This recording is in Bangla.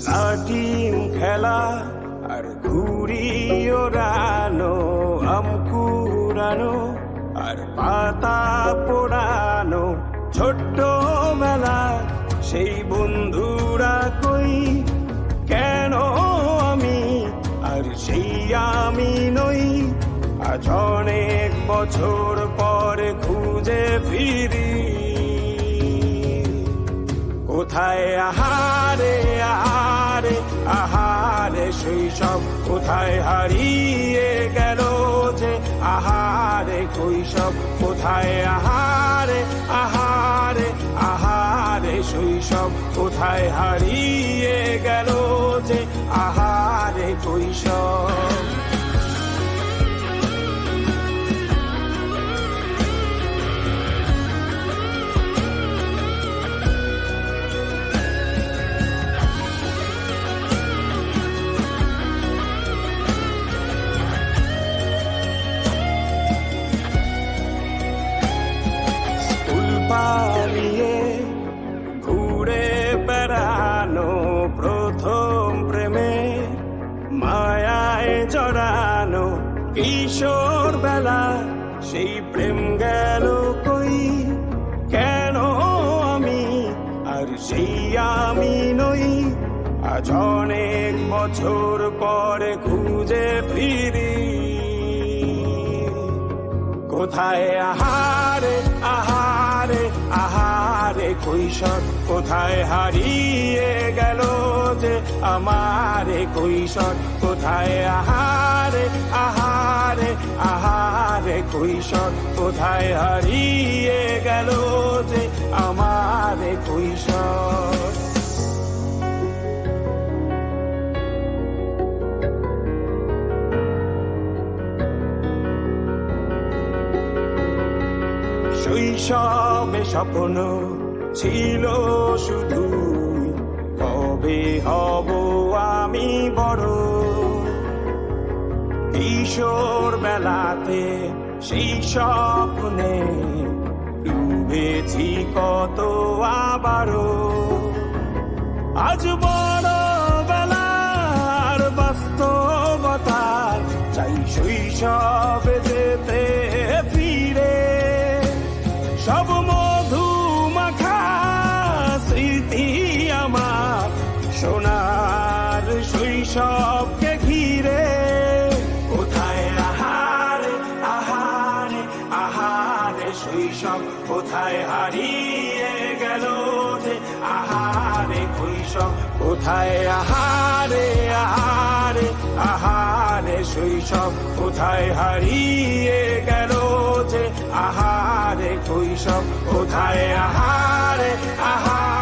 লাঠিম খেলা আর ঘুড়ি ওড়ানো, আম কুড়ানো আর পাতা পোড়ানো, ছোট্ট মেলা সেই বন্ধুরা কই, কেন আমি আর সেই আমি নই। আজ অনেক বছর পরে খুঁজে ফিরি, কোথায় আহারে আহারে আহারে শৈশব, কোথায় হারিয়ে গেল যে আহারে কৈশব, কোথায় আহারে আহারে আহারে শৈশব, কোথায় হারিয়ে গেল যে আহারে কৈশব। পালিয়ে ঘুরে বেড়ানো, প্রথম প্রেমে মায়ায় জড়ানো, কিশোর বেলা সেই প্রেম গেল কই, কেন আমি আর সেই আমি নই। আজ অনেক বছর পরে খুঁজে ফিরি, কোথায় আহারে আহারে আহারে কৈশোর, কোথায় হারিয়ে গেল যে আমারে কৈশোর, কোথায় আহারে আহারে আহারে কৈশোর, কোথায় হারিয়ে গেল যে আমারে কৈশোর। শৈশবে স্বপ্ন ছিল শুধু, কবে হব আমি বড়। কিশোর বেলাতে সেই স্বপ্নে ডুবেছি কত আবারও, আজ বড় বেলার বাস্তবতার চাই শৈশবে যেতে ফিরে। সব মধু মাখা স্মৃতি আমার সোনার শৈশবকে ঘিরে, কোথায় আহারে আহারে আহারে শৈশব, কোথায় হারিয়ে গেল যে আহারে কৈশোর, কোথায় আহারে আহারে আহারে শৈশব, কোথায় হারিয়ে গেল যে আহারে কৈশোর, কোথায় আহারে আহারে